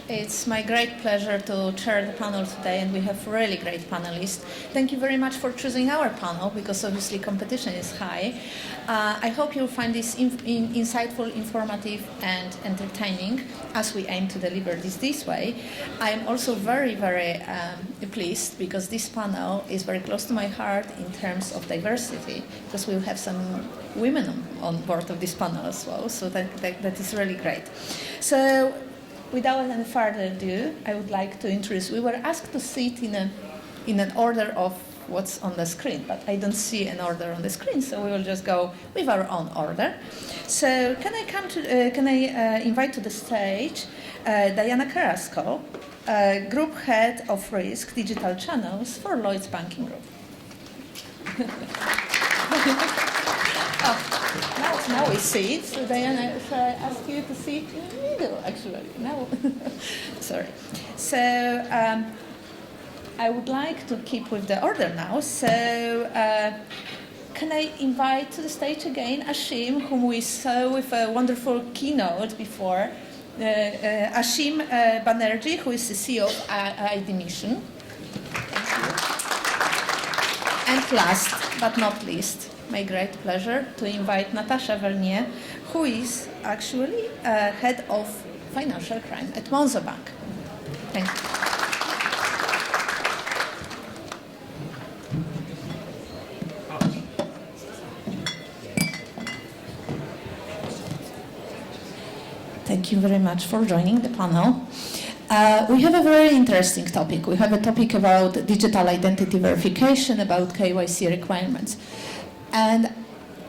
It's my great pleasure to chair the panel today, and we have really great panelists. Thank you very much for choosing our panel, because obviously competition is high. I hope you'll find this insightful, informative, and entertaining, as we aim to deliver this way. I'm also very, very pleased, because this panel is very close to my heart in terms of diversity, because we'll have some women on board of this panel as well, so that is really great. So, without any further ado, I would like to introduce. We were asked to sit in an order of what's on the screen, but I don't see an order on the screen, so we will just go with our own order. So, can I invite to the stage Diana Carrasco, Group Head of Risk Digital Channels for Lloyds Banking Group. Now we see it. So Diana, shall I ask you to see it in the middle, actually? No. Sorry. So I would like to keep with the order now. So can I invite to the stage again Ashim, whom we saw with a wonderful keynote before. Ashim Banerjee, who is the CEO of IDmission. And last but not least, my great pleasure to invite Natasha Vernier, who is actually head of financial crime at Monzo Bank. Thank you. Thank you very much for joining the panel. We have a very interesting topic. We have a topic about digital identity verification, about KYC requirements. And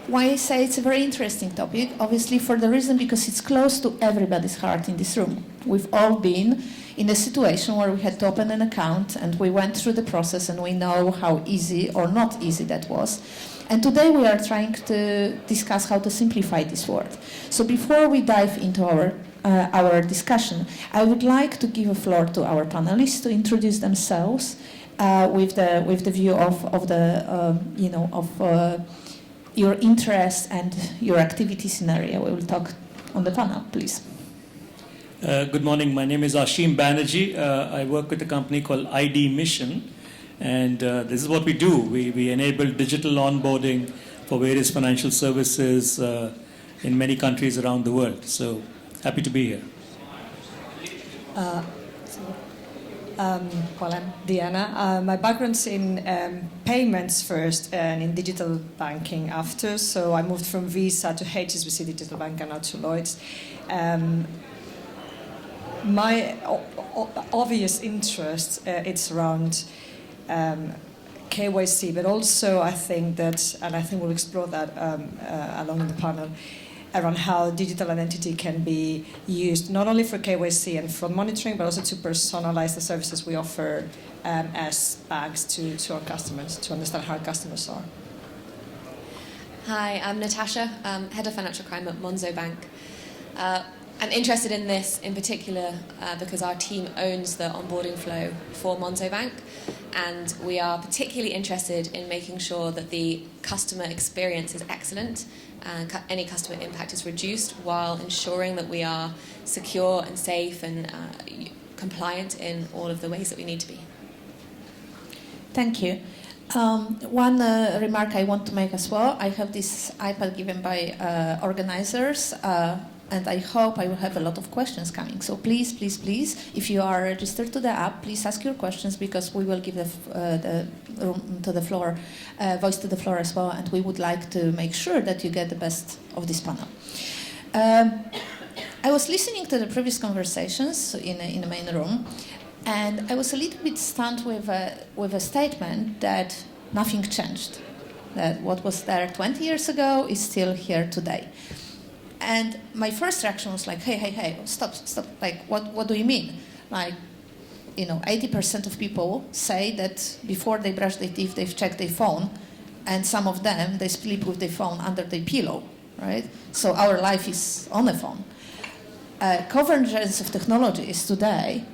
why I say it's a very interesting topic, obviously for the reason because it's close to everybody's heart in this room. We've all been in a situation where we had to open an account and we went through the process and we know how easy or not easy that was. And today we are trying to discuss how to simplify this world. So before we dive into our discussion, I would like to give a floor to our panelists to introduce themselves with the view of your interest and your activity scenario. We will talk on the panel, please. Good morning. My name is Ashim Banerjee. I work with a company called IDmission, and this is what we do. We enable digital onboarding for various financial services in many countries around the world. So happy to be here. Well, I'm Diana. My background's in payments first and in digital banking after. So I moved from Visa to HSBC Digital Bank and now to Lloyds. My obvious interest, it's around KYC, but also I think that, and I think we'll explore that along the panel, around how digital identity can be used not only for KYC and fraud monitoring, but also to personalize the services we offer as banks to our customers, to understand how our customers are. Hi, I'm Natasha, Head of Financial Crime at Monzo Bank. I'm interested in this in particular because our team owns the onboarding flow for Monzo Bank, and we are particularly interested in making sure that the customer experience is excellent and any customer impact is reduced while ensuring that we are secure and safe and compliant in all of the ways that we need to be. Thank you. One remark I want to make as well, I have this iPad given by organizers, and I hope I will have a lot of questions coming. So please, please, please, if you are registered to the app, please ask your questions, because we will give the room to the floor, voice to the floor as well, and we would like to make sure that you get the best of this panel. I was listening to the previous conversations in the main room, and I was a little bit stunned with a statement that nothing changed, that what was there 20 years ago is still here today. And my first reaction was like, hey, stop. Like, what do you mean? Like, 80% of people say that before they brush their teeth, they've checked their phone, and some of them, they sleep with their phone under their pillow, right? So our life is on a phone. Convergence of technologies today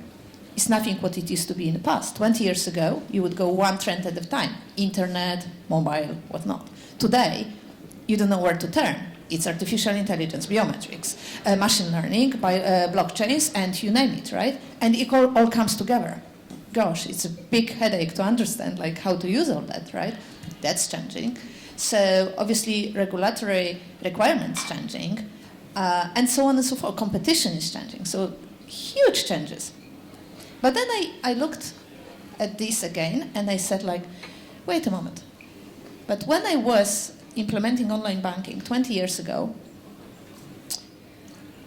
is nothing what it used to be in the past. 20 years ago, you would go one trend at a time. Internet, mobile, whatnot. Today, you don't know where to turn. It's artificial intelligence, biometrics, machine learning, blockchains, and you name it, right? And it all comes together. Gosh, it's a big headache to understand, like how to use all that, right? That's changing. So obviously regulatory requirements changing, and so on and so forth. Competition is changing, so huge changes. But then I looked at this again and I said, like, wait a moment. But when I was implementing online banking 20 years ago,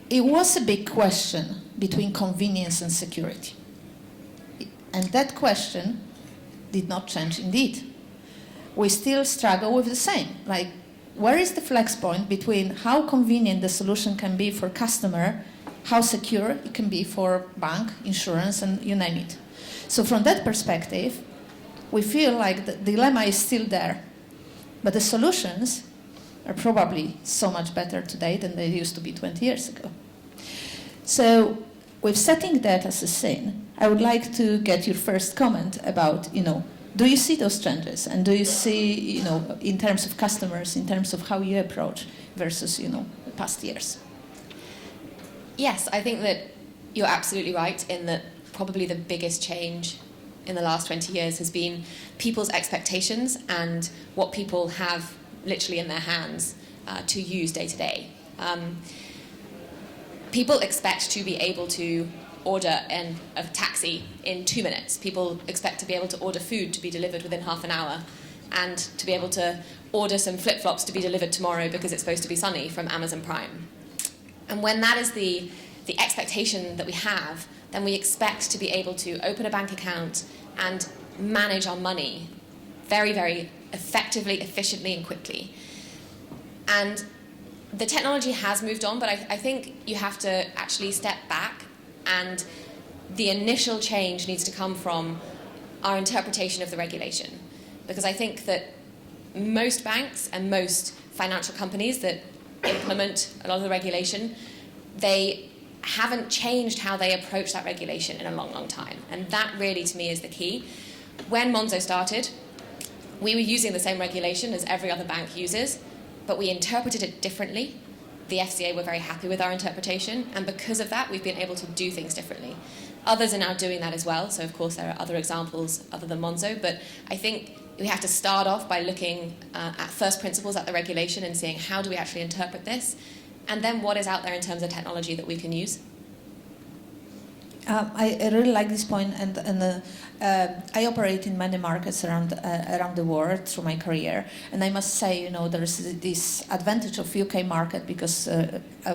it was a big question between convenience and security. And that question did not change indeed. We still struggle with the same. Like, where is the flex point between how convenient the solution can be for customer, how secure it can be for bank, insurance, and you name it. So from that perspective, we feel like the dilemma is still there. But the solutions are probably so much better today than they used to be 20 years ago. So with setting that as a scene, I would like to get your first comment about, do you see those changes? And do you see, in terms of customers, in terms of how you approach versus, the past years? Yes, I think that you're absolutely right in that probably the biggest change in the last 20 years has been people's expectations and what people have literally in their hands to use day to day. People expect to be able to order a taxi in 2 minutes. People expect to be able to order food to be delivered within half an hour and to be able to order some flip-flops to be delivered tomorrow because it's supposed to be sunny from Amazon Prime. And when that is the expectation that we have, then we expect to be able to open a bank account and manage our money very, very effectively, efficiently, and quickly. And the technology has moved on, but I think you have to actually step back, and the initial change needs to come from our interpretation of the regulation. Because I think that most banks and most financial companies that implement a lot of the regulation, they haven't changed how they approach that regulation in a long, long time. And that really, to me, is the key. When Monzo started, we were using the same regulation as every other bank uses, but we interpreted it differently. The FCA were very happy with our interpretation, and because of that, we've been able to do things differently. Others are now doing that as well, so of course there are other examples other than Monzo, but I think we have to start off by looking at first principles at the regulation and seeing how do we actually interpret this, and then what is out there in terms of technology that we can use. I really like this point, and I operate in many markets around the world through my career, and I must say, there is this advantage of UK market because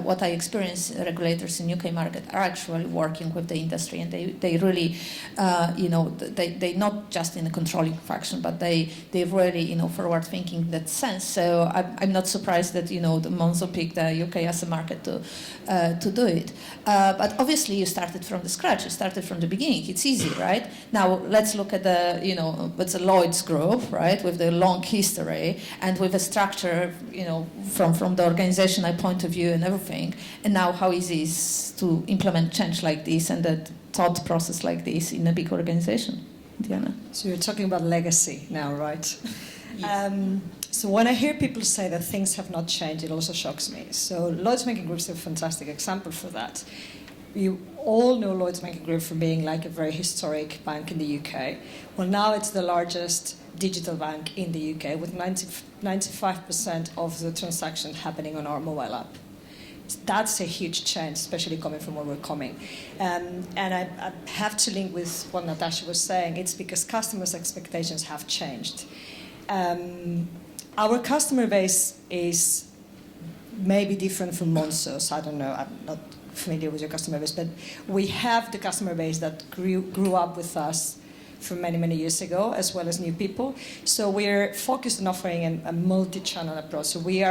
what I experience, regulators in UK market are actually working with the industry, and they really, they not just in a controlling function, but they really, forward thinking in that sense. So I'm not surprised that the Monzo picked the UK as a market to do it. But obviously, you started from the scratch. You started from the beginning. It's easy, right? Now let's look at it's a Lloyds group, right, with the long history and with a structure, from the organizational point of view and everything. And now how easy it is to implement change like this and that thought process like this in a big organization. Diana? So you're talking about legacy now, right? Yes. So when I hear people say that things have not changed, it also shocks me. So Lloyds Banking Group is a fantastic example for that. You all know Lloyds Banking Group for being like a very historic bank in the UK. Well, now it's the largest digital bank in the UK with 95% of the transactions happening on our mobile app. That's a huge change, especially coming from where we're coming. And I have to link with what Natasha was saying. It's because customers' expectations have changed. Our customer base is maybe different from Monzo, so I don't know, I'm not familiar with your customer base, but we have the customer base that grew up with us from many, many years ago, as well as new people. So we're focused on offering a multi-channel approach. So we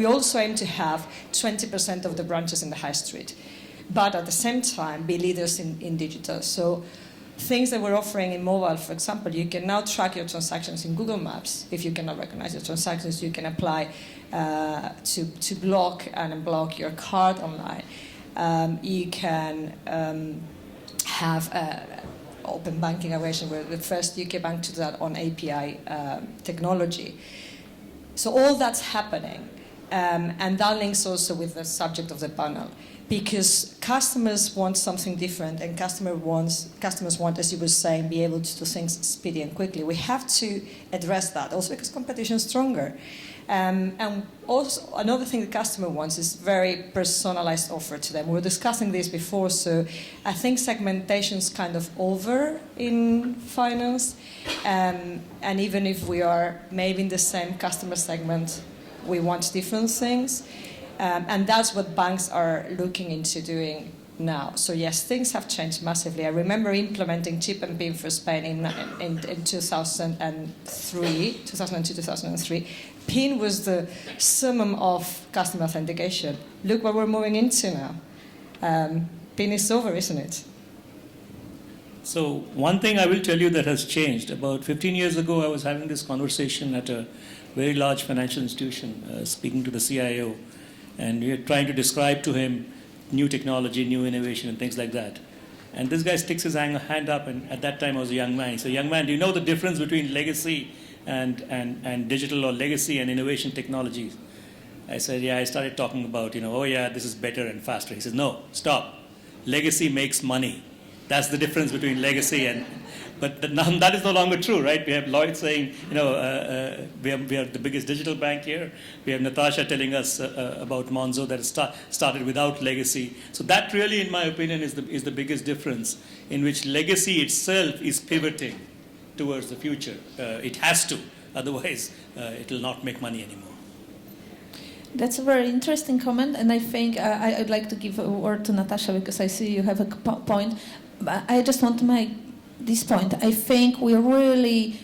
also aim to have 20% of the branches in the high street, but at the same time be leaders in digital. So things that we're offering in mobile, for example, you can now track your transactions in Google Maps. If you cannot recognize your transactions, you can apply to block and unblock your card online. You can have open banking arrangement. We're the first UK bank to do that on API technology. So all that's happening. And that links also with the subject of the panel, because customers want something different, and customers want, as you were saying, be able to do things speedy and quickly. We have to address that, also because competition is stronger. And also another thing the customer wants is very personalized offer to them. We were discussing this before, so I think segmentation is kind of over in finance. And even if we are maybe in the same customer segment, we want different things. And that's what banks are looking into doing now. So yes, things have changed massively. I remember implementing chip and PIN for Spain in 2003, 2002-2003. PIN was the summum of customer authentication. Look what we're moving into now. PIN is over, isn't it? So one thing I will tell you that has changed. About 15 years ago, I was having this conversation at a very large financial institution, speaking to the CIO, and we were trying to describe to him new technology, new innovation, and things like that. And this guy sticks his hand up, and at that time I was a young man. He said, "Young man, do you know the difference between legacy and digital, or legacy and innovation technologies?" I said, "Yeah." I started talking about, oh yeah, this is better and faster. He says, "No, stop. Legacy makes money. That's the difference between legacy and..." But that is no longer true, right? We have Lloyds saying, we are the biggest digital bank here. We have Natasha telling us about Monzo that started without legacy. So that really, in my opinion, is the biggest difference, in which legacy itself is pivoting towards the future. It has to, otherwise it will not make money anymore. That's a very interesting comment, and I think I'd like to give a word to Natasha, because I see you have a point. But I just want to make this point. I think we really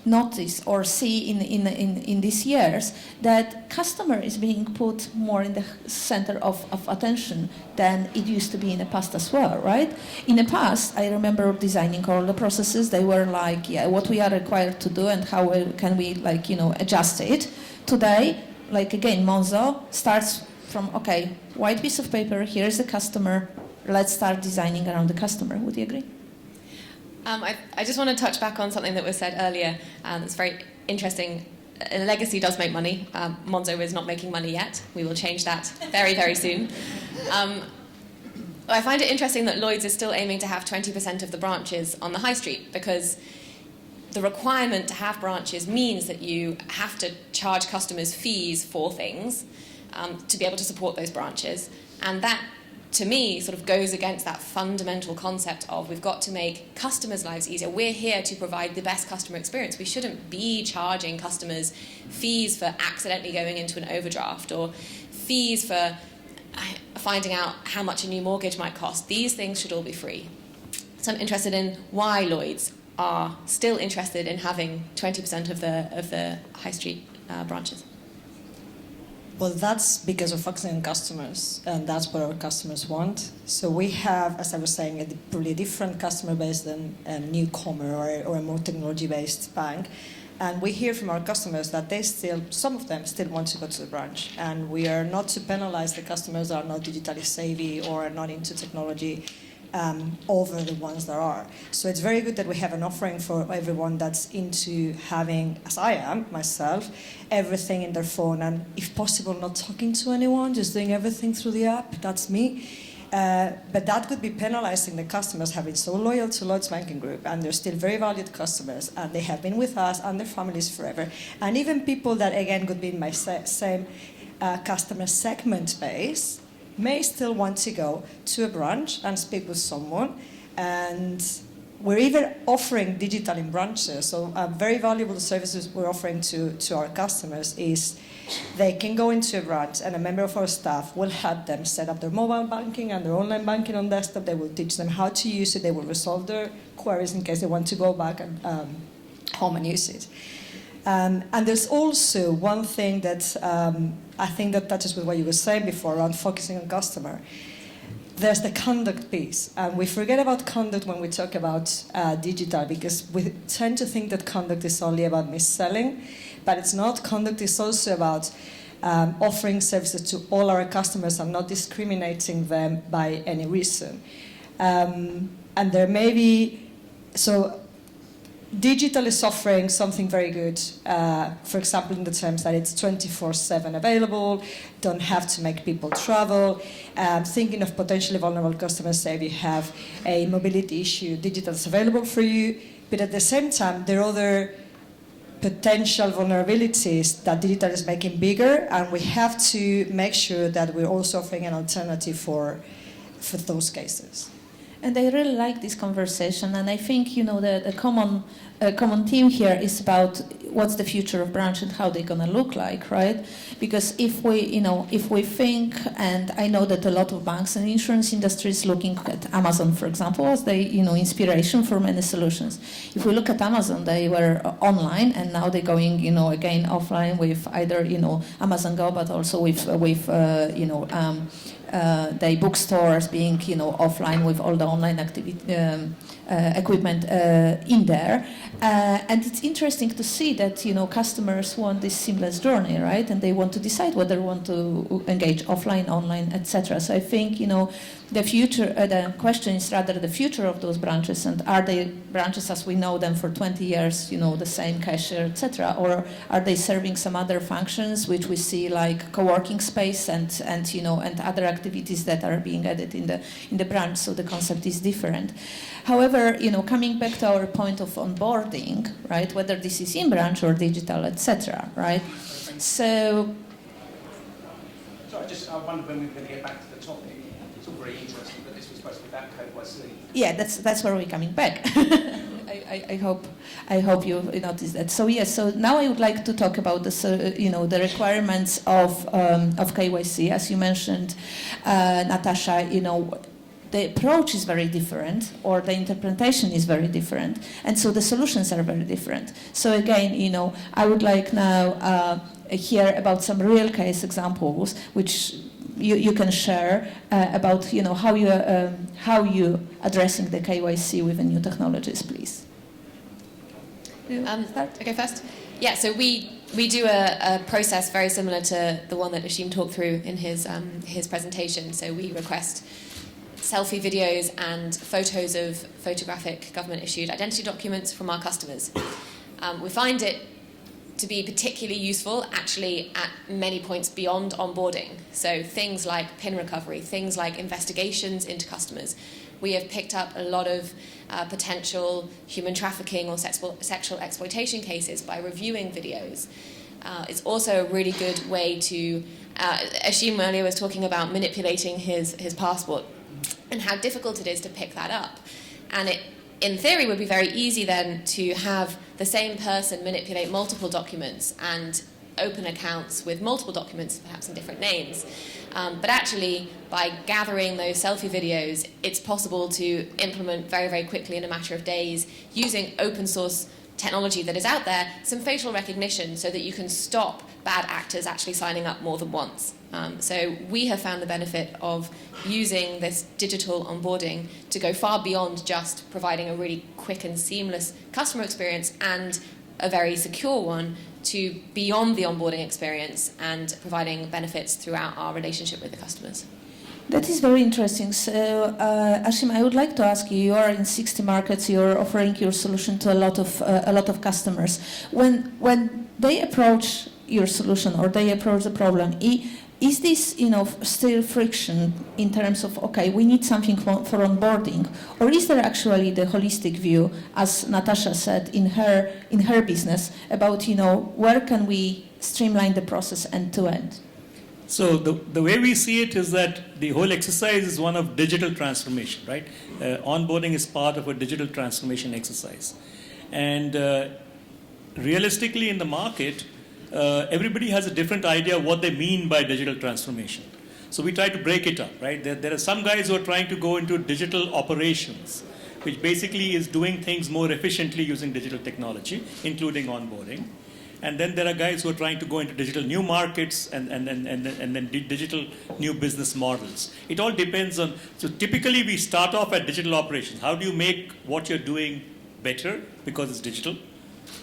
notice or see in these years that customer is being put more in the center of attention than it used to be in the past as well, right? In the past, I remember designing all the processes. They were like, yeah, what we are required to do and how can we adjust it. Today, like again, Monzo starts from, okay, white piece of paper, here's the customer, let's start designing around the customer. Would you agree? I just want to touch back on something that was said earlier. It's very interesting. Legacy does make money. Monzo is not making money yet. We will change that very, very soon. I find it interesting that Lloyds is still aiming to have 20% of the branches on the high street, because the requirement to have branches means that you have to charge customers fees for things to be able to support those branches. And that, to me, sort of goes against that fundamental concept of we've got to make customers' lives easier. We're here to provide the best customer experience. We shouldn't be charging customers fees for accidentally going into an overdraft, or fees for finding out how much a new mortgage might cost. These things should all be free. So I'm interested in why Lloyds are still interested in having 20% of the high street branches. Well, that's because we're focusing on customers, and that's what our customers want. So we have, as I was saying, a probably different customer base than a newcomer or a more technology-based bank. And we hear from our customers that some of them still want to go to the branch. And we are not to penalize the customers that are not digitally savvy or are not into technology over the ones that are. So it's very good that we have an offering for everyone that's into having, as I am myself, everything in their phone, and if possible not talking to anyone, just doing everything through the app. That's me. But that could be penalizing the customers having so loyal to Lloyds Banking Group, and they're still very valued customers, and they have been with us and their families forever. And even people that, again, could be in my same customer segment base may still want to go to a branch and speak with someone. And we're even offering digital in branches. So very valuable services we're offering to our customers is they can go into a branch, and a member of our staff will help them set up their mobile banking and their online banking on desktop. They will teach them how to use it. They will resolve their queries in case they want to go back and home and use it. And there's also one thing that I think that touches with what you were saying before around focusing on customer. There's the conduct piece. And we forget about conduct when we talk about digital, because we tend to think that conduct is only about mis-selling, but it's not. Conduct is also about offering services to all our customers and not discriminating them by any reason. And there may be... So digital is offering something very good, for example, in the terms that it's 24/7 available, don't have to make people travel. Thinking of potentially vulnerable customers, say if you have a mobility issue, digital is available for you. But at the same time, there are other potential vulnerabilities that digital is making bigger, and we have to make sure that we're also offering an alternative for those cases. And I really like this conversation, and I think the common theme here is about what's the future of branch and how they're gonna look like, right? Because if we think, and I know that a lot of banks and insurance industry is looking at Amazon, for example, as the inspiration for many solutions. If we look at Amazon, they were online, and now they're going again offline with either Amazon Go, but also with the bookstores being offline with all the online activity equipment in there, and it's interesting to see that customers want this seamless journey, right? And they want to decide whether they want to engage offline, online, etc. So I think the future. The question is rather the future of those branches, and are they branches as we know them for 20 years, the same cashier, etc., or are they serving some other functions which we see like co-working space and other activities that are being added in the branch? So the concept is different. However, coming back to our point of onboarding, right, whether this is in branch or digital, etc., right? So I wonder when we're going to get back to the topic. It's all very interesting, but this was supposed to be about KYC. Yeah, that's where we're coming back. I hope you noticed that. So yes, so now I would like to talk about the requirements of KYC, as you mentioned, Natasha. The approach is very different, or the interpretation is very different, and so the solutions are very different. So again, I would like now hear about some real case examples, which you can share about how you addressing the KYC with the new technologies, please. Okay, first. Yeah, so we do a process very similar to the one that Ashim talked through in his presentation. So we request selfie videos and photos of photographic government-issued identity documents from our customers. We find it to be particularly useful actually at many points beyond onboarding. So things like PIN recovery, things like investigations into customers. We have picked up a lot of potential human trafficking or sexual exploitation cases by reviewing videos. It's also a really good way to, Ashim earlier was talking about manipulating his passport and how difficult it is to pick that up. And it, in theory, would be very easy then to have the same person manipulate multiple documents and open accounts with multiple documents, perhaps in different names. But actually, by gathering those selfie videos, it's possible to implement very, very quickly in a matter of days, using open source technology that is out there, some facial recognition so that you can stop bad actors actually signing up more than once. So we have found the benefit of using this digital onboarding to go far beyond just providing a really quick and seamless customer experience and a very secure one, to beyond the onboarding experience and providing benefits throughout our relationship with the customers. That is very interesting. So, Ashim, I would like to ask you. You are in 60 markets. You are offering your solution to a lot of customers. When they approach your solution or they approach the problem, is this still friction in terms of we need something for onboarding, or is there actually the holistic view, as Natasha said in her business, about where can we streamline the process end to end? So the way we see it is that the whole exercise is one of digital transformation, right? Onboarding is part of a digital transformation exercise. And realistically in the market, everybody has a different idea of what they mean by digital transformation. So we try to break it up, right? There are some guys who are trying to go into digital operations, which basically is doing things more efficiently using digital technology, including onboarding. And then there are guys who are trying to go into digital new markets and then digital new business models. It all depends on, so typically we start off at digital operations. How do you make what you're doing better because it's digital?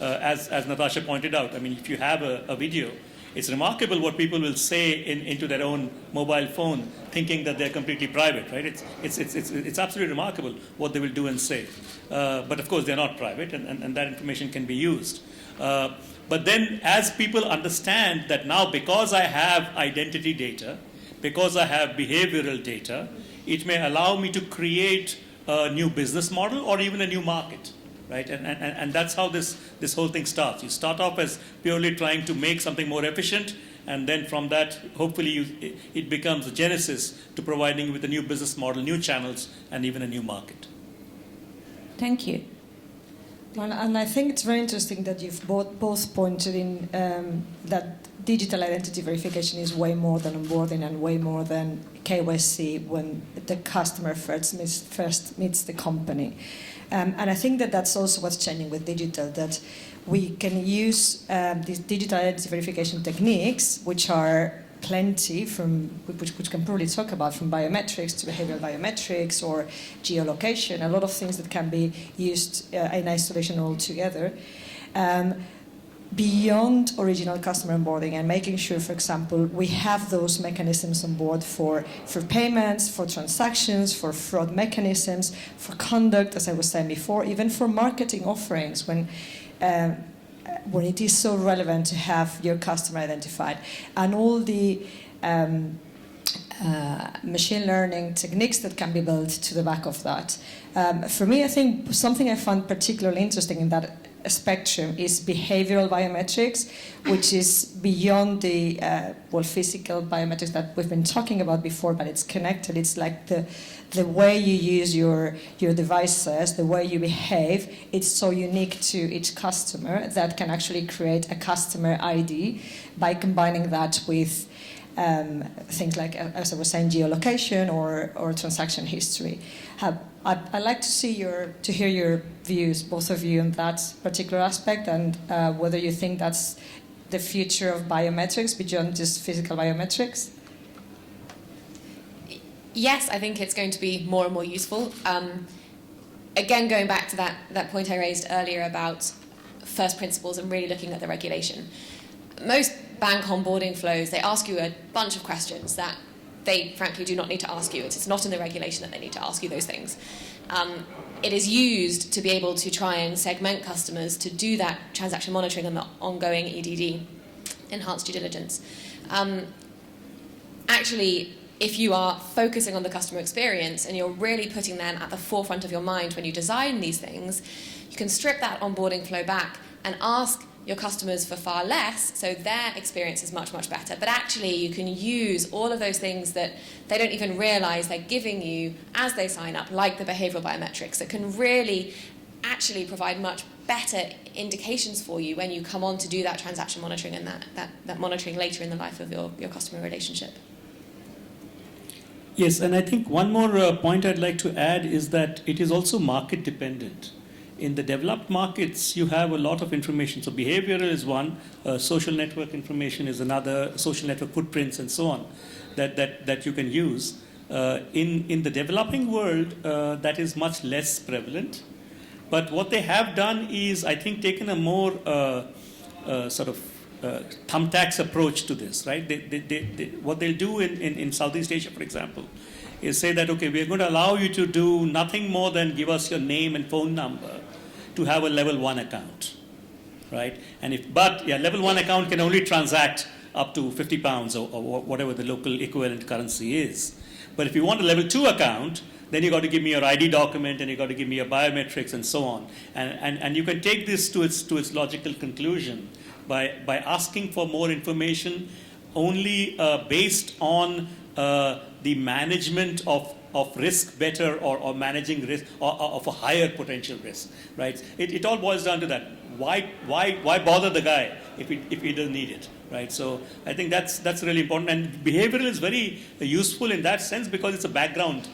As Natasha pointed out, I mean, if you have a video It's remarkable what people will say into their own mobile phone, thinking that they're completely private, right? It's absolutely remarkable what they will do and say. But of course, they're not private, and that information can be used. But then as people understand that now because I have identity data, because I have behavioral data, it may allow me to create a new business model or even a new market, right? And that's how this whole thing starts. You start off as purely trying to make something more efficient, and then from that, hopefully it becomes a genesis to providing you with a new business model, new channels, and even a new market. Thank you. And I think it's very interesting that you've both pointed in that digital identity verification is way more than onboarding and way more than KYC when the customer first meets the company. And I think that that's also what's changing with digital, that we can use these digital identity verification techniques, which are plenty which can probably talk about, from biometrics to behavioral biometrics or geolocation, a lot of things that can be used in isolation altogether, beyond original customer onboarding, and making sure, for example, we have those mechanisms on board for payments, for transactions, for fraud mechanisms, for conduct, as I was saying before, even for marketing offerings when it is so relevant to have your customer identified, and all the machine learning techniques that can be built to the back of that. For me, I think something I found particularly interesting in that spectrum is behavioral biometrics, which is beyond the physical biometrics that we've been talking about before, but it's connected. It's like the way you use your devices, the way you behave, it's so unique to each customer that can actually create a customer ID by combining that with things like, as I was saying, geolocation or transaction history. I'd like to hear your views, both of you, on that particular aspect, and whether you think that's the future of biometrics beyond just physical biometrics. Yes, I think it's going to be more and more useful. Again, going back to that point I raised earlier about first principles and really looking at the regulation. Most bank onboarding flows, they ask you a bunch of questions that they frankly do not need to ask you. It's not in the regulation that they need to ask you those things. It is used to be able to try and segment customers to do that transaction monitoring and the ongoing EDD, enhanced due diligence. Actually, if you are focusing on the customer experience and you're really putting them at the forefront of your mind when you design these things, you can strip that onboarding flow back and ask your customers for far less, so their experience is much, much better. But actually, you can use all of those things that they don't even realize they're giving you as they sign up, like the behavioral biometrics, that can really actually provide much better indications for you when you come on to do that transaction monitoring and that monitoring later in the life of your customer relationship. Yes, and I think one more point I'd like to add is that it is also market dependent. In the developed markets, you have a lot of information. So behavioral is one, social network information is another, social network footprints and so on, that you can use. In the developing world, that is much less prevalent. But what they have done is, I think, taken a more thumbtacks approach to this, right? What they'll do in Southeast Asia, for example, is say that, okay, we're going to allow you to do nothing more than give us your name and phone number to have a level 1 account, right? But level 1 account can only transact up to £50 or whatever the local equivalent currency is. But if you want a level 2 account, then you got to give me your ID document and you got to give me your biometrics and so on. And you can take this to its logical conclusion by asking for more information only based on the management of risk better or managing risk or of a higher potential risk, right? It all boils down to that. Why bother the guy if he doesn't need it, right? So I think that's really important. And behavioral is very useful in that sense because it's a background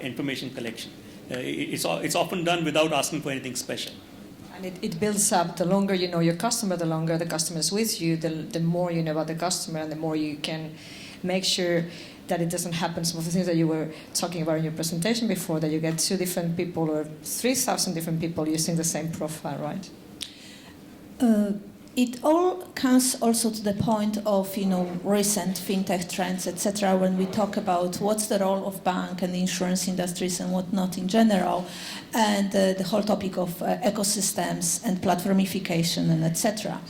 information collection. It's often done without asking for anything special. And it builds up. The longer you know your customer, the longer the customer is with you, the more you know about the customer, and the more you can make sure that it doesn't happen. Some of the things that you were talking about in your presentation before, that you get 2 different people or 3,000 different people using the same profile, right? it all comes also to the point of, recent fintech trends, etc. When we talk about what's the role of bank and the insurance industries and whatnot in general, and the whole topic of ecosystems and platformification and etc.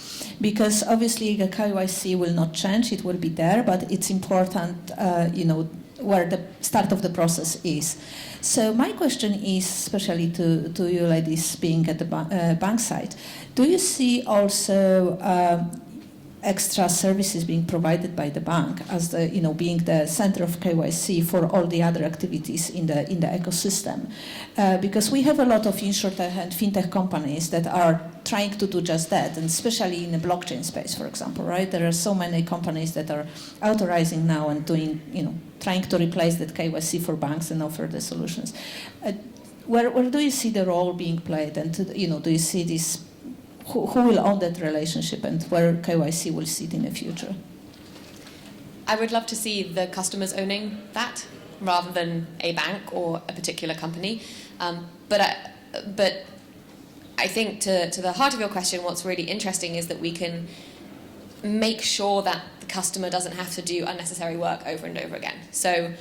Because obviously the KYC will not change; it will be there, but it's important, where the start of the process is. So my question is, especially to you ladies being at the bank side, do you see also extra services being provided by the bank as the, being the center of KYC for all the other activities in the ecosystem? Because we have a lot of insurtech and fintech companies that are trying to do just that, and especially in the blockchain space, for example, right? There are so many companies that are authorizing now and doing, trying to replace that KYC for banks and offer the solutions. Where do you see the role being played, and do you see this? Who will own that relationship, and where KYC will sit in the future? I would love to see the customers owning that rather than a bank or a particular company. But I think to the heart of your question, what's really interesting is that we can make sure that the customer doesn't have to do unnecessary work over and over again. So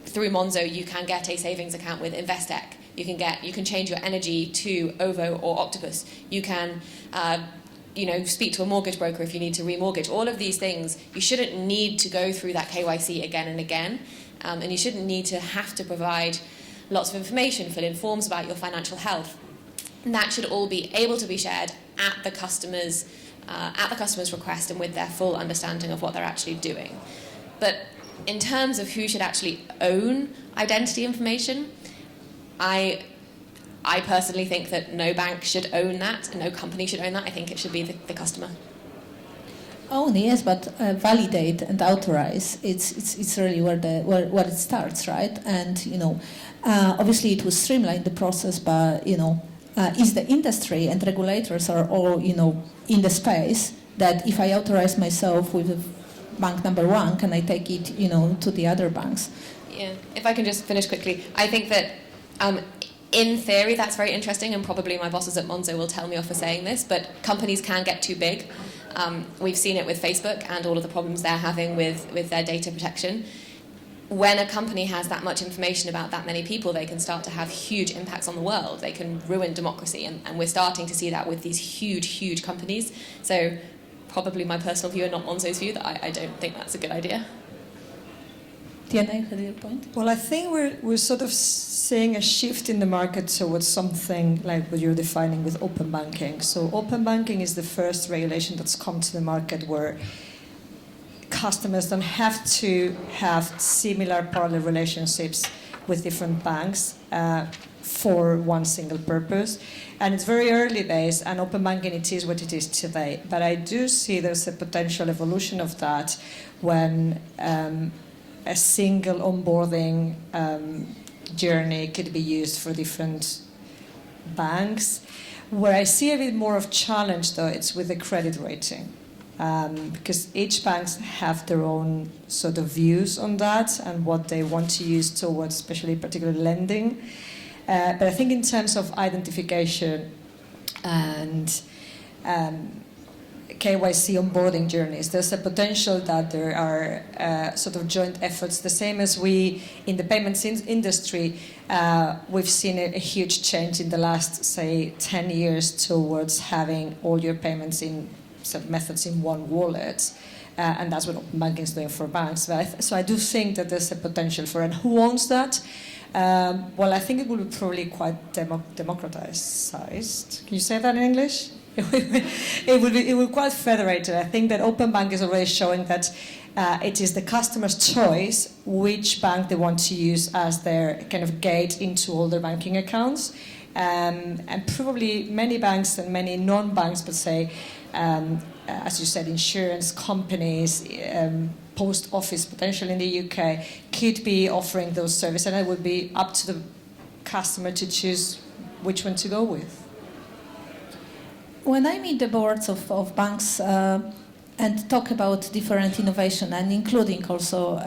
through Monzo, you can get a savings account with Investec. You can change your energy to OVO or Octopus. You can, speak to a mortgage broker if you need to remortgage. All of these things, you shouldn't need to go through that KYC again and again, and you shouldn't need to have to provide lots of information, fill in forms about your financial health. And that should all be able to be shared at the customer's request and with their full understanding of what they're actually doing. But in terms of who should actually own identity information, I personally think that no bank should own that, and no company should own that. I think it should be the customer. Own, yes, but validate and authorize. It's really where it starts, right? And obviously it will streamline the process, but is the industry and regulators are all in the space that if I authorize myself with bank number one, can I take it to the other banks? Yeah, if I can just finish quickly, I think that in theory that's very interesting, and probably my bosses at Monzo will tell me off for saying this, but companies can get too big. We've seen it with Facebook and all of the problems they're having with their data protection. When a company has that much information about that many people, they can start to have huge impacts on the world. They can ruin democracy, and we're starting to see that with these huge companies. So probably my personal view and not Monzo's view, that I don't think that's a good idea. Diana, you had your point? Well, I think we're sort of seeing a shift in the market towards something like what you're defining with open banking. So open banking is the first regulation that's come to the market where customers don't have to have similar parallel relationships with different banks for one single purpose. And it's very early days, and open banking, it is what it is today. But I do see there's a potential evolution of that when a single onboarding journey could be used for different banks. Where I see a bit more of challenge, though, it's with the credit rating. Because each banks have their own sort of views on that and what they want to use towards, especially particular lending. But I think in terms of identification and KYC onboarding journeys, there's a potential that there are sort of joint efforts. The same as we in the payments industry, we've seen a huge change in the last, say, 10 years towards having all your payments in methods in one wallet, and that's what open banking is doing for banks. So I do think that there's a potential for it. And who owns that? Well, I think it will be probably quite democratized. Can you say that in English? It will be quite federated. I think that open bank is already showing that it is the customer's choice which bank they want to use as their kind of gate into all their banking accounts. And probably many banks and many non-banks, but say, as you said, insurance companies, post office potentially in the UK, could be offering those services, and it would be up to the customer to choose which one to go with. When I meet the boards of banks and talk about different innovation, and including also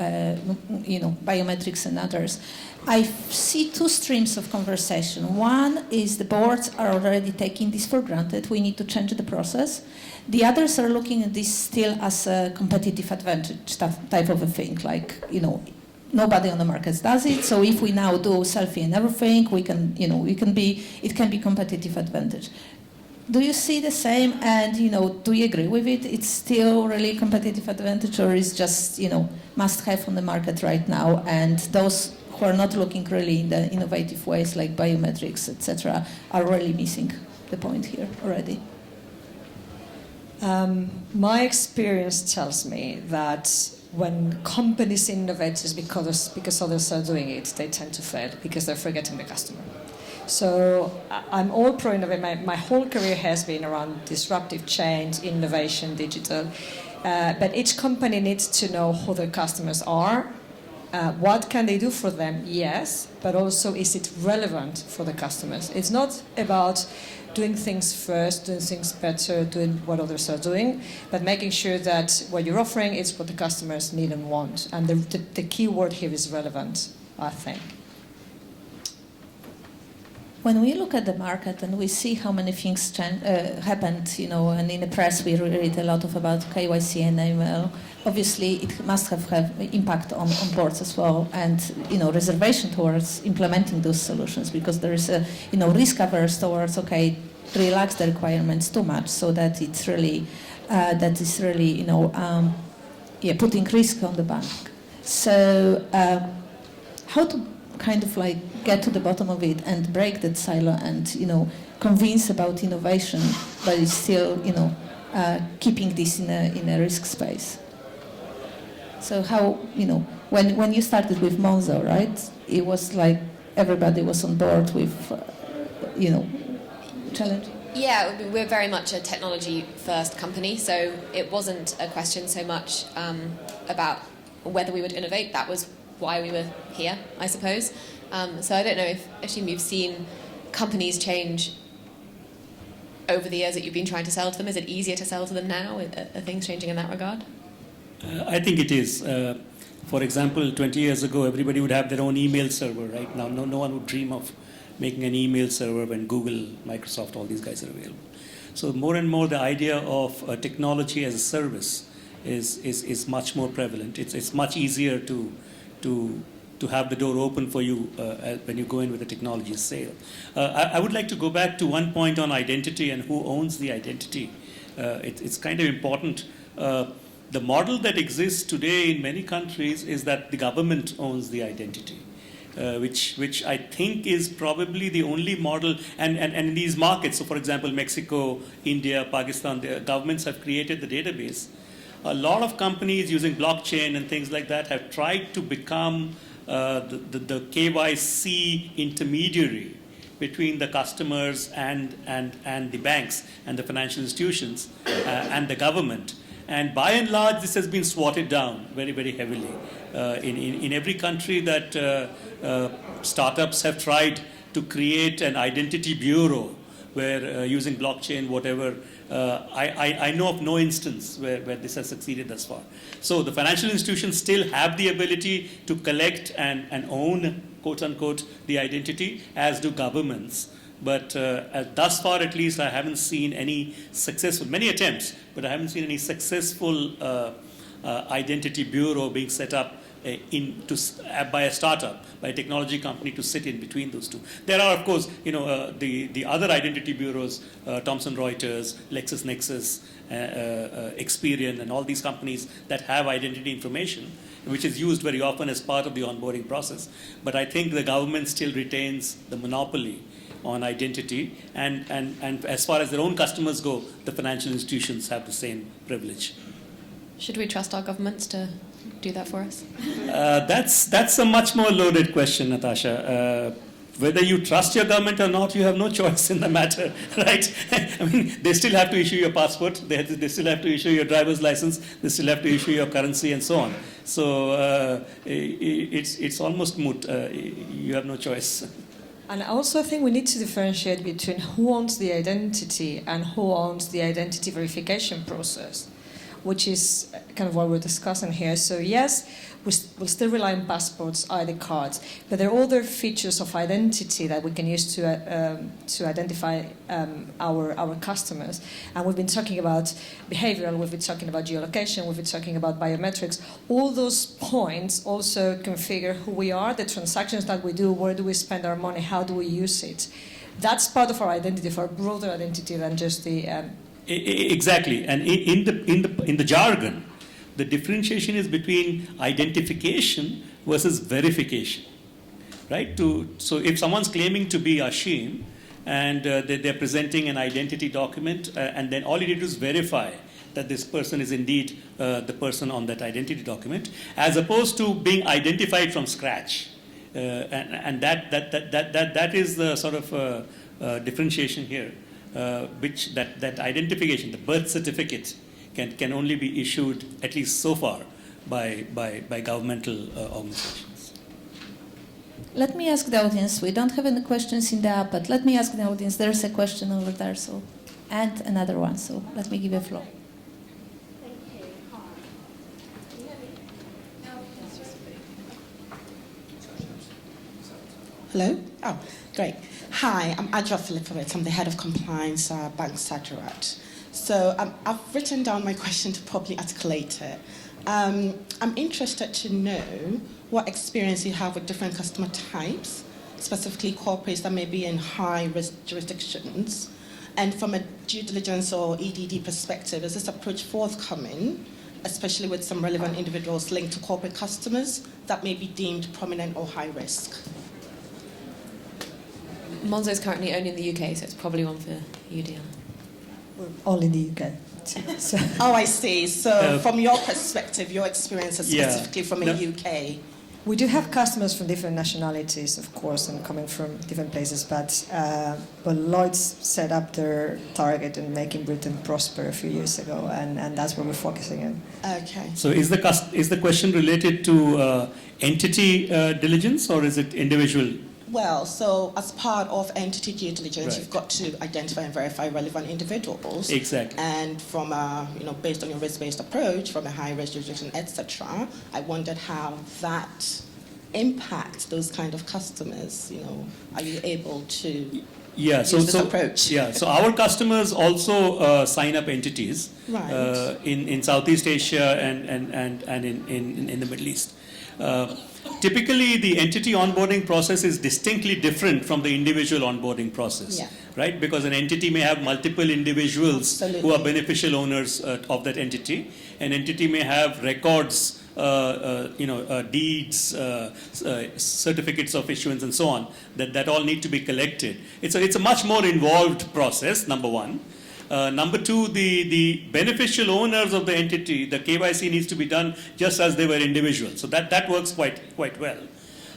biometrics and others, I see two streams of conversation. One is the boards are already taking this for granted. We need to change the process. The others are looking at this still as a competitive advantage type of a thing, like, nobody on the market does it, so if we now do selfie and everything, it can be competitive advantage. Do you see the same, and do you agree with it? It's still really competitive advantage, or is just must have on the market right now, and those who are not looking really in the innovative ways like biometrics, etc., are really missing the point here already? My experience tells me that when companies innovate just because others are doing it, they tend to fail because they're forgetting the customer. So I'm all pro innovation. My whole career has been around disruptive change, innovation, digital. But each company needs to know who their customers are. What can they do for them? Yes, but also is it relevant for the customers? It's not about doing things first, doing things better, doing what others are doing, but making sure that what you're offering is what the customers need and want. And the key word here is relevant, I think. When we look at the market and we see how many things happened, and in the press we read a lot about KYC and AML, obviously it must have impact on boards as well, and reservation towards implementing those solutions, because there is a risk averse towards relax the requirements too much, so that it's really putting risk on the bank. So how to kind of get to the bottom of it and break that silo and convince about innovation, but it's still keeping this in a risk space. So how when you started with Monzo, right? It was like everybody was on board with challenge. Yeah, we're very much a technology-first company, so it wasn't a question so much about whether we would innovate. That was why we were here, I suppose. So I don't know if, Ashim, you've seen companies change over the years that you've been trying to sell to them. Is it easier to sell to them now? Are things changing in that regard? I think it is. For example, 20 years ago, everybody would have their own email server. Right now, no one would dream of making an email server when Google, Microsoft, all these guys are available. So more and more, the idea of technology as a service is much more prevalent. It's much easier to have the door open for you when you go in with a technology sale. I would like to go back to one point on identity and who owns the identity. It's kind of important. The model that exists today in many countries is that the government owns the identity, which I think is probably the only model. And in these markets, so for example, Mexico, India, Pakistan, the governments have created the database. A lot of companies using blockchain and things like that have tried to become the KYC intermediary between the customers and the banks and the financial institutions and the government. And by and large, this has been swatted down very, very heavily. In every country that startups have tried to create an identity bureau where using blockchain, whatever, I know of no instance where this has succeeded thus far. So the financial institutions still have the ability to collect and own, quote unquote, the identity, as do governments. But thus far, at least, I haven't seen any successful, many attempts, but I haven't seen any successful identity bureau being set up by a startup, by a technology company to sit in between those two. There are, of course, the other identity bureaus, Thomson Reuters, LexisNexis, Experian, and all these companies that have identity information, which is used very often as part of the onboarding process. But I think the government still retains the monopoly on identity, and as far as their own customers go, the financial institutions have the same privilege. Should we trust our governments to do that for us? That's a much more loaded question, Natasha. Whether you trust your government or not, you have no choice in the matter, right? I mean, they still have to issue your passport, they still have to issue your driver's license, they still have to issue your currency and so on. So it's almost moot. You have no choice. And I also think we need to differentiate between who owns the identity and who owns the identity verification process. which is kind of what we're discussing here. So yes, we'll still rely on passports, ID cards, but there are other features of identity that we can use to identify our customers. And we've been talking about behavioral, we've been talking about geolocation, we've been talking about biometrics. All those points also configure who we are, the transactions that we do, where do we spend our money, how do we use it. That's part of our identity, for a broader identity than just the... Exactly, and in the jargon, the differentiation is between identification versus verification, right? So if someone's claiming to be Ashim and they're presenting an identity document, and then all you need to do is verify that this person is indeed the person on that identity document, as opposed to being identified from scratch, and that is the sort of differentiation here, which that identification, the birth certificate, can only be issued, at least so far, by governmental organizations. Let me ask the audience. We don't have any questions in the app, but let me ask the audience. There's a question over there, so, and another one. So let me give you a floor. Hello? Oh, great. Hi, I'm Adra Filipowicz. I'm the head of compliance at Bank Saturat. So I've written down my question to properly articulate it. I'm interested to know what experience you have with different customer types, specifically corporates that may be in high-risk jurisdictions. And from a due diligence or EDD perspective, is this approach forthcoming, especially with some relevant individuals linked to corporate customers that may be deemed prominent or high risk? Monzo is currently only in the UK, so it's probably one for you, Diana. We're all in the UK. So. Oh, I see. So from your perspective, your experience is specifically from the UK. We do have customers from different nationalities, of course, and coming from different places, but Lloyds set up their target in making Britain prosper a few years ago, and that's where we're focusing on. Okay. So is the question related to entity diligence, or is it individual? Well, so as part of entity due diligence, Right. you've got to identify and verify relevant individuals. Exactly. And from a, based on your risk-based approach, from a high-risk jurisdiction, etc., I wondered how that impacts those kind of customers. Are you able to use this approach? Yeah, so our customers also sign up entities Right. in Southeast Asia and in the Middle East. Typically, the entity onboarding process is distinctly different from the individual onboarding process, right? Because an entity may have multiple individuals who are beneficial owners of that entity. An entity may have records, deeds, certificates of issuance, and so on. That all need to be collected. It's a much more involved process. Number one. Number two, the beneficial owners of the entity, the KYC needs to be done just as they were individuals. So that works quite well.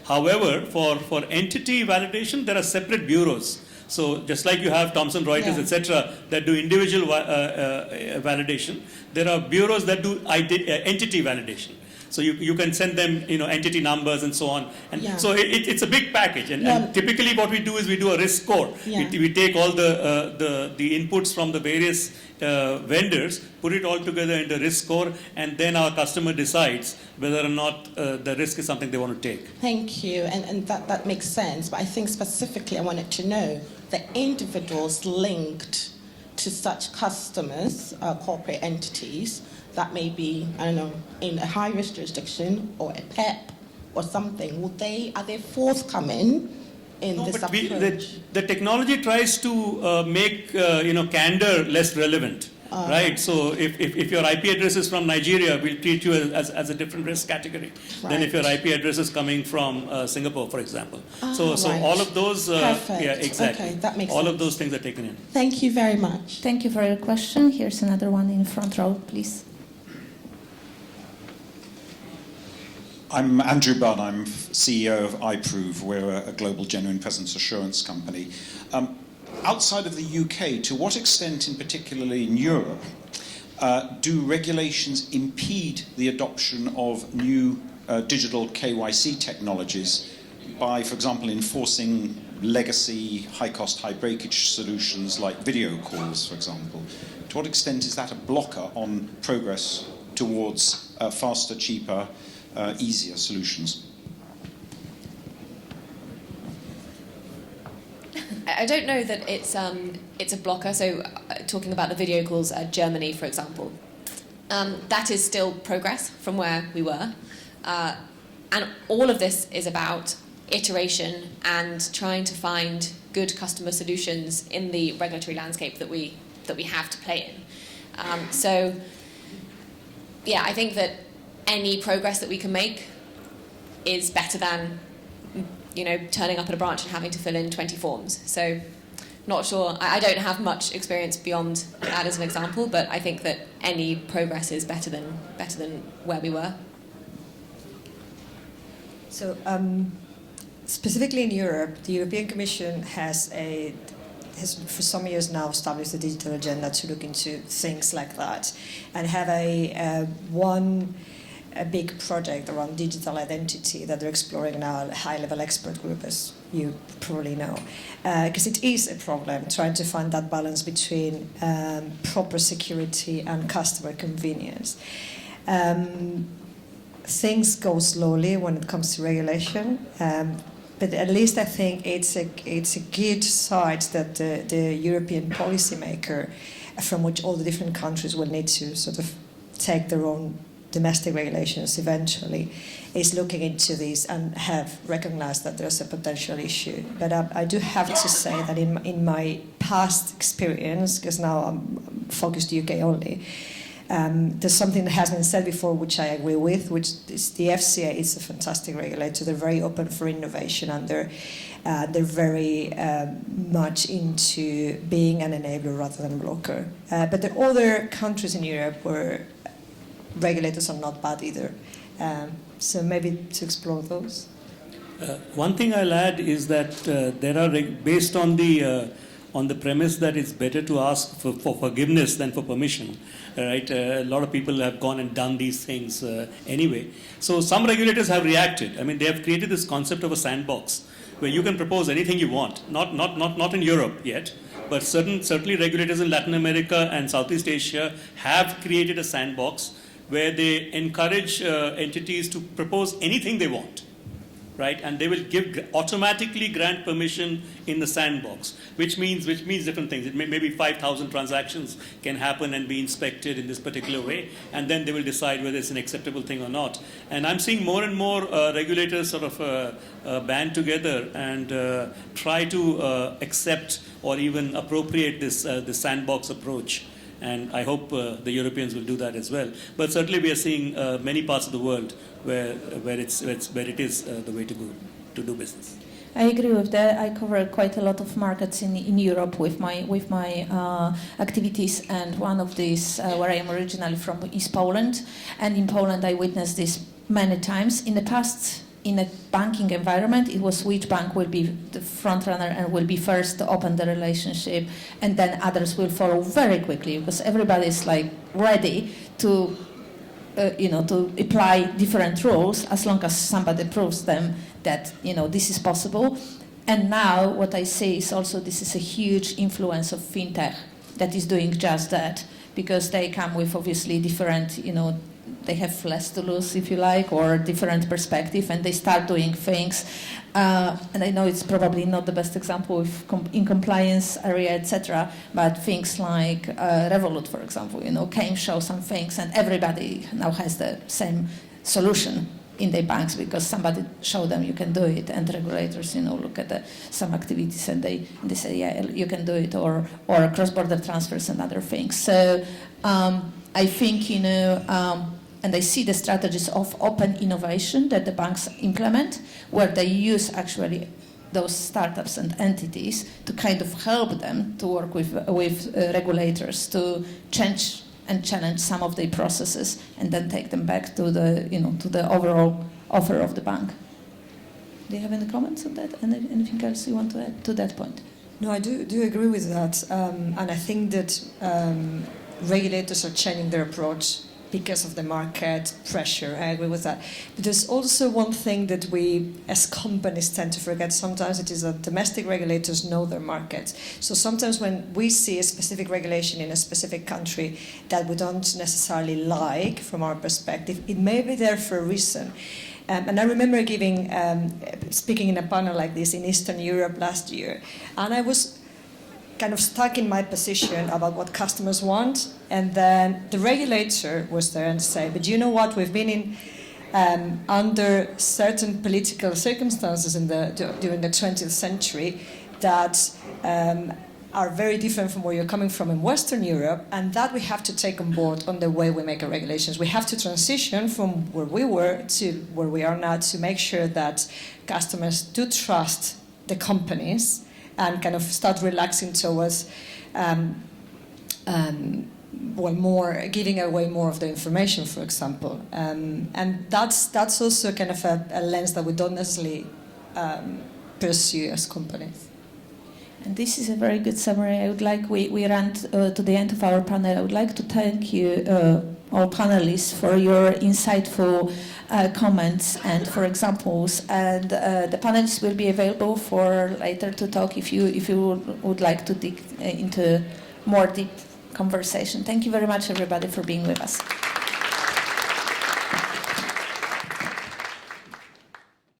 However, for entity validation, there are separate bureaus. So just like you have Thomson Reuters, etc., that do individual validation, there are bureaus that do entity validation. So you can send them, entity numbers and so on. And so it's a big package. And typically what we do is we do a risk score. We take all the inputs from the various vendors, put it all together in the risk score, and then our customer decides whether or not the risk is something they want to take. Thank you. And that makes sense. But I think specifically I wanted to know the individuals linked to such customers, corporate entities, that may be, in a high-risk jurisdiction or a PEP or something. Are they forthcoming in this approach? The technology tries to make candor less relevant, right? So if your IP address is from Nigeria, we'll treat you as a different risk category than if your IP address is coming from Singapore, for example. So all of those, Perfect. yeah, exactly. Okay, that makes all sense. of those things are taken in. Thank you very much. Thank you for your question. Here's another one in front row, please. I'm Andrew Bunn. I'm CEO of iProve. We're a global genuine presence assurance company. Outside of the UK, to what extent, in particularly in Europe, do regulations impede the adoption of new digital KYC technologies by, for example, enforcing legacy, high-cost, high-breakage solutions like video calls, for example? To what extent is that a blocker on progress towards faster, cheaper, easier solutions? I don't know that it's a blocker. So, talking about the video calls, Germany, for example, that is still progress from where we were, and all of this is about iteration and trying to find good customer solutions in the regulatory landscape that we have to play in. So, yeah, I think that any progress that we can make is better than, turning up at a branch and having to fill in 20 forms. So, not sure. I don't have much experience beyond that as an example, but I think that any progress is better than where we were. So, specifically in Europe, the European Commission has for some years now established a digital agenda to look into things like that, and have a big project around digital identity that they're exploring now, a high-level expert group, as you probably know. Because it is a problem trying to find that balance between proper security and customer convenience. Things go slowly when it comes to regulation, but at least I think it's a good side that the European policymaker, from which all the different countries will need to sort of take their own domestic regulations eventually, is looking into this and have recognized that there's a potential issue. But I do have to say that in my past experience, because now I'm focused UK only, there's something that has been said before which I agree with, which is the FCA is a fantastic regulator. They're very open for innovation, and they're very much into being an enabler rather than a blocker. But there are other countries in Europe where regulators are not bad either. So maybe to explore those. One thing I'll add is that there are, based on the premise that it's better to ask for forgiveness than for permission, right? A lot of people have gone and done these things anyway. So some regulators have reacted. I mean, they have created this concept of a sandbox where you can propose anything you want. Not in Europe yet, but certainly regulators in Latin America and Southeast Asia have created a sandbox where they encourage entities to propose anything they want, right? And they will automatically grant permission in the sandbox, which means different things. It maybe 5,000 transactions can happen and be inspected in this particular way, and then they will decide whether it's an acceptable thing or not. And I'm seeing more and more regulators sort of band together and try to accept or even appropriate this sandbox approach. And I hope the Europeans will do that as well. But certainly we are seeing many parts of the world where it is the way to go to do business. I agree with that. I cover quite a lot of markets in Europe with my activities, and one of these, where I am originally from, is Poland. And in Poland, I witnessed this many times. In the past, in a banking environment, it was which bank will be the front runner and will be first to open the relationship, and then others will follow very quickly, because everybody is like ready to to apply different rules as long as somebody proves them that this is possible. And now what I see is also this is a huge influence of FinTech that is doing just that, because they come with obviously different they have less to lose, if you like, or different perspective, and they start doing things. And I know it's probably not the best example in compliance area, etc. But things like Revolut, for example, came, show some things, and everybody now has the same solution in their banks because somebody showed them you can do it, and regulators, look at some activities and they say, yeah, you can do it, or cross-border transfers and other things. So I think and I see the strategies of open innovation that the banks implement, where they use actually those startups and entities to kind of help them to work with regulators to change and challenge some of their processes, and then take them back to the overall offer of the bank. Do you have any comments on that? Anything else you want to add to that point? No, I do agree with that, and I think that regulators are changing their approach because of the market pressure. I agree with that. But there's also one thing that we as companies tend to forget sometimes. It is that domestic regulators know their markets. So sometimes when we see a specific regulation in a specific country that we don't necessarily like from our perspective, it may be there for a reason. And I remember speaking in a panel like this in Eastern Europe last year, and I was kind of stuck in my position about what customers want, and then the regulator was there and said, but you know what, we've been in under certain political circumstances during the 20th century that are very different from where you're coming from in Western Europe, and that we have to take on board on the way we make our regulations. We have to transition from where we were to where we are now to make sure that customers do trust the companies and kind of start relaxing towards more giving away more of the information, for example. And that's also kind of a lens that we don't necessarily pursue as companies. And this is a very good summary. I would like, we ran to the end of our panel. I would like to thank you, all panelists, for your insightful comments and for examples. And the panelists will be available for later to talk if you would like to dig into more deep conversation. Thank you very much, everybody, for being with us.